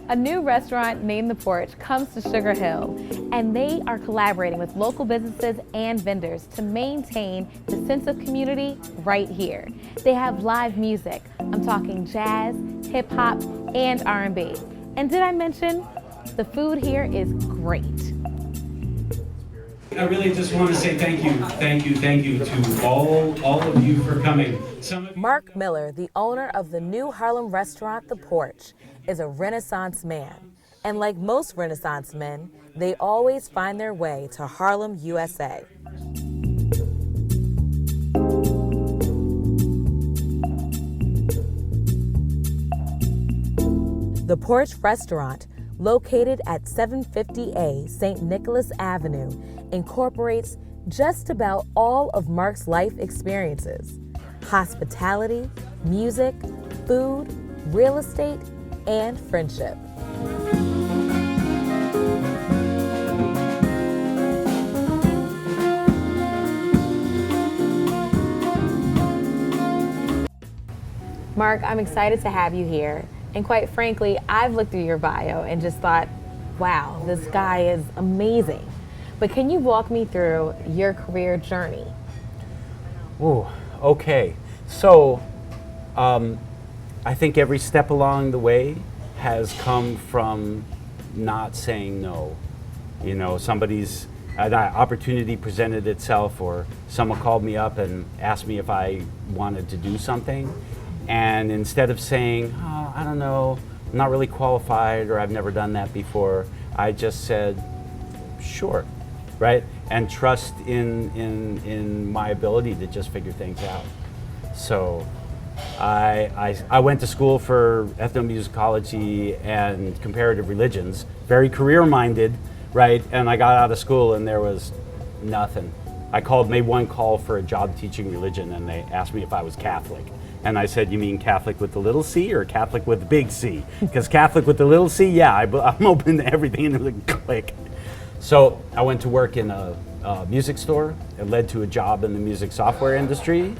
A new restaurant named The Porch comes to SugarHill, and they are collaborating with local businesses and vendors to maintain the sense of community right here. They have live music. I'm talking jazz, hip hop, and R&B. And did I mention the food here is great? I really just want to say thank you to all of you for coming. Mark Miller, the owner of the new Harlem restaurant, The Porch, is a Renaissance man. And like most Renaissance men, they always find their way to Harlem, USA. The Porch restaurant, located at 750A St. Nicholas Avenue, incorporates just about all of Mark's life experiences: hospitality, music, food, real estate, and friendship. Mark, I'm excited to have you here. And quite frankly, I've looked through your bio and just thought, wow, this guy is amazing. But can you walk me through your career journey? Ooh, okay. So, I think every step along the way has come from not saying no. You know, an opportunity presented itself, or someone called me up and asked me if I wanted to do something. And instead of saying, oh, I don't know, I'm not really qualified, or I've never done that before, I just said, sure, right? And trust in my ability to just figure things out. So I went to school for ethnomusicology and comparative religions, very career-minded, right? And I got out of school and there was nothing. I made one call for a job teaching religion, and they asked me if I was Catholic. And I said, you mean Catholic with the little c or Catholic with the big C? Because Catholic with the little c, yeah, I'm open to everything, and it was a click. So I went to work in a music store. It led to a job in the music software industry.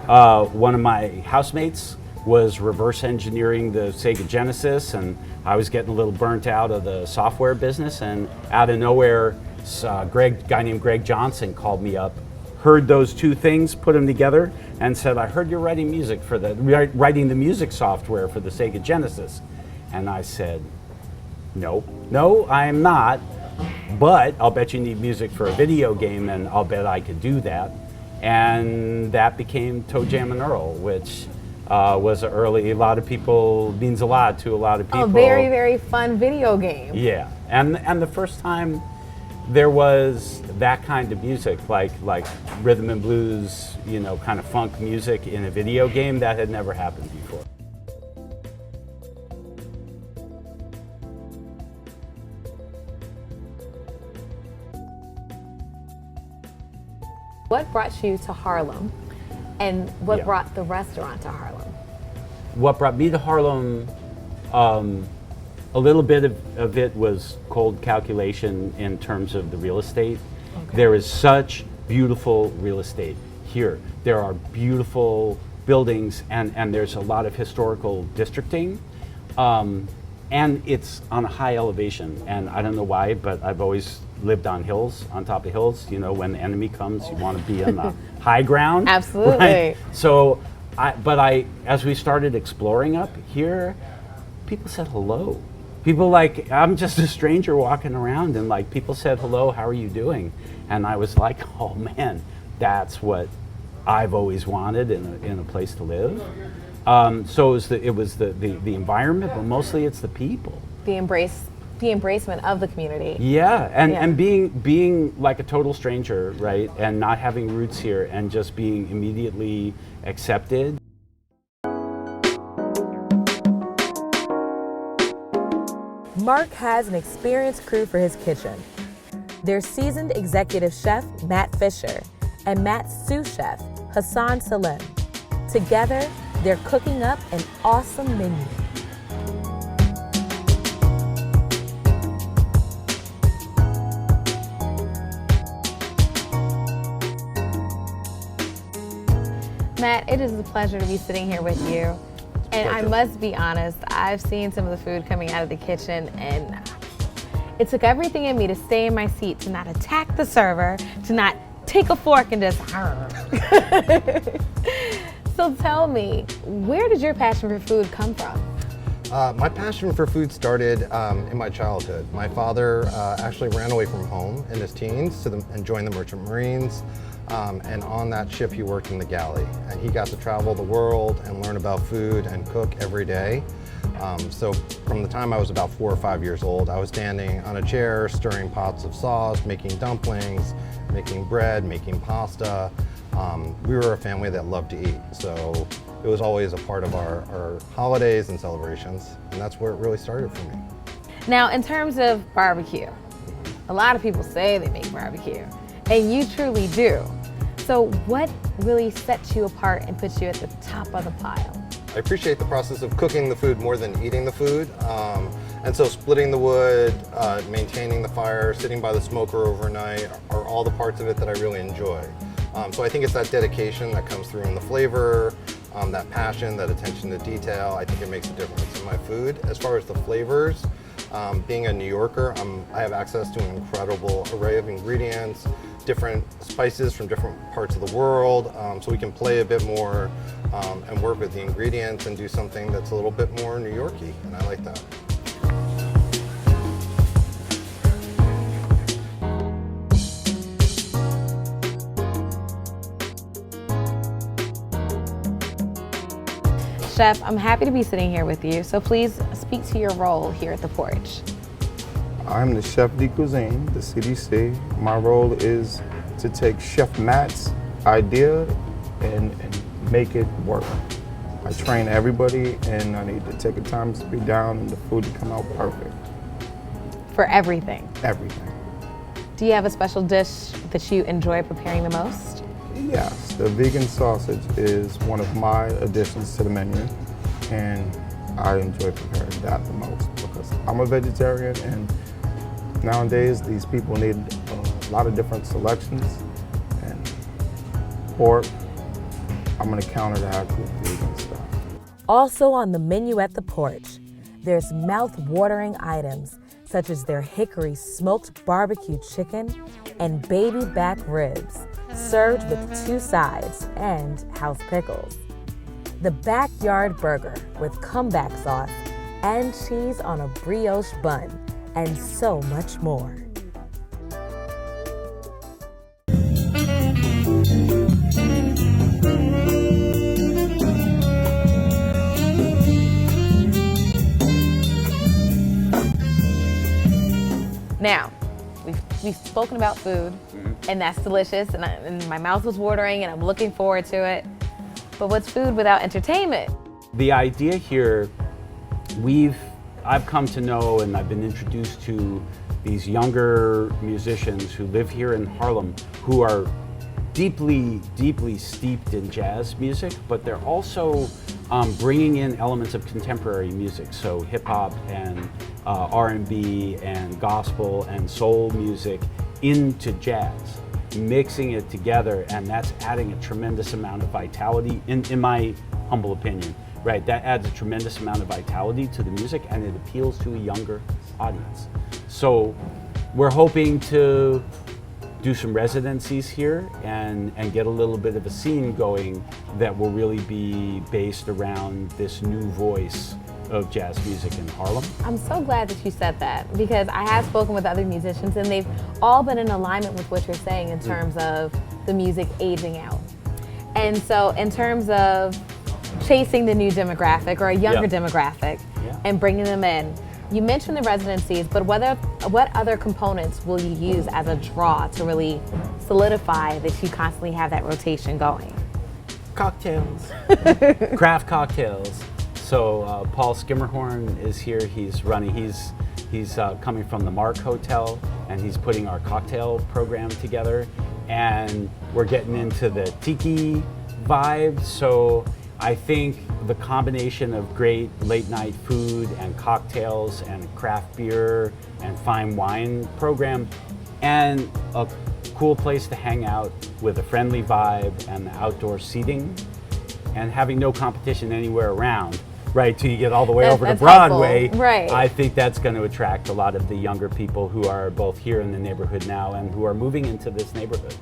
One of my housemates was reverse engineering the Sega Genesis, and I was getting a little burnt out of the software business, and out of nowhere, a guy named Greg Johnson called me up, heard those two things, put them together, and said, I heard you're writing the music software for the Sega Genesis. And I said, no, I am not, but I'll bet you need music for a video game, and I'll bet I could do that. And that became Toe Jam and Earl, which was means a lot to a lot of people. A very, very fun video game. Yeah, and the first time there was that kind of music, like rhythm and blues, you know, kind of funk music in a video game, that had never happened before. What brought you to Harlem, and what brought the restaurant to Harlem? What brought me to Harlem, a little bit of it was cold calculation in terms of the real estate. Okay. There is such beautiful real estate here. There are beautiful buildings, and there's a lot of historical districting. And it's on a high elevation, and I don't know why, but I've always lived on hills, on top of hills. You know, when the enemy comes, you want to be on the high ground. Absolutely. Right? So, as we started exploring up here, people said hello. People I'm just a stranger walking around, and people said hello, how are you doing? And I was like, oh man, that's what I've always wanted in a place to live. So it was the environment, but mostly it's the people. The embracement of the community. Yeah, and being like a total stranger, right? And not having roots here, and just being immediately accepted. Mark has an experienced crew for his kitchen. Their seasoned executive chef, Matt Fisher, and Matt's sous chef, Hassan Salim. Together, they're cooking up an awesome menu. Matt, it is a pleasure to be sitting here with you. And I Pleasure. must be honest, I've seen some of the food coming out of the kitchen, and it took everything in me to stay in my seat, to not attack the server, to not take a fork and just. So tell me, where did your passion for food come from? My passion for food started in my childhood. My father actually ran away from home in his teens and joined the Merchant Marines. And on that ship, he worked in the galley. And he got to travel the world and learn about food and cook every day. So from the time I was about 4 or 5 years old, I was standing on a chair, stirring pots of sauce, making dumplings, making bread, making pasta. We were a family that loved to eat. So it was always a part of our holidays and celebrations. And that's where it really started for me. Now, in terms of barbecue, a lot of people say they make barbecue, and you truly do. So what really sets you apart and puts you at the top of the pile? I appreciate the process of cooking the food more than eating the food. And so splitting the wood, maintaining the fire, sitting by the smoker overnight are all the parts of it that I really enjoy. So I think it's that dedication that comes through in the flavor, that passion, that attention to detail. I think it makes a difference in my food. As far as the flavors, being a New Yorker, I have access to an incredible array of ingredients, different spices from different parts of the world, so we can play a bit more and work with the ingredients and do something that's a little bit more New Yorky, and I like that. Chef, I'm happy to be sitting here with you, so please speak to your role here at the Porch. I'm the chef de cuisine, the CDC. My role is to take Chef Matt's idea and make it work. I train everybody, and I need to take the time to be down and the food to come out perfect. For everything. Everything. Do you have a special dish that you enjoy preparing the most? Yes, the vegan sausage is one of my additions to the menu, and I enjoy preparing that the most because I'm a vegetarian, and nowadays these people need a lot of different selections, and pork, I'm gonna counter that with vegan stuff. Also on the menu at the Porch, there's mouth-watering items such as their hickory smoked barbecue chicken and baby back ribs, served with 2 sides and house pickles. The backyard burger with comeback sauce and cheese on a brioche bun, and so much more. Now, we've spoken about food, and that's delicious, and my mouth was watering, and I'm looking forward to it. But what's food without entertainment? The idea here, I've come to know and I've been introduced to these younger musicians who live here in Harlem who are deeply, deeply steeped in jazz music, but they're also bringing in elements of contemporary music, so hip hop and R&B and gospel and soul music into jazz, mixing it together, and that's adding a tremendous amount of vitality, in my humble opinion, right? That adds a tremendous amount of vitality to the music, and it appeals to a younger audience. So we're hoping to do some residencies here and get a little bit of a scene going that will really be based around this new voice of jazz music in Harlem. I'm so glad that you said that, because I have spoken with other musicians and they've all been in alignment with what you're saying in terms of the music aging out. And so in terms of chasing the new demographic or a younger demographic and bringing them in, you mentioned the residencies, but what other components will you use as a draw to really solidify that you constantly have that rotation going? Cocktails, craft cocktails. So Paul Skimmerhorn is here. He's coming from the Mark Hotel, and he's putting our cocktail program together. And we're getting into the tiki vibe. So I think the combination of great late night food and cocktails and craft beer and fine wine program and a cool place to hang out with a friendly vibe and the outdoor seating and having no competition anywhere around, right, till you get all the way That's- over to that's Broadway. helpful. Right. I think that's going to attract a lot of the younger people who are both here in the neighborhood now and who are moving into this neighborhood.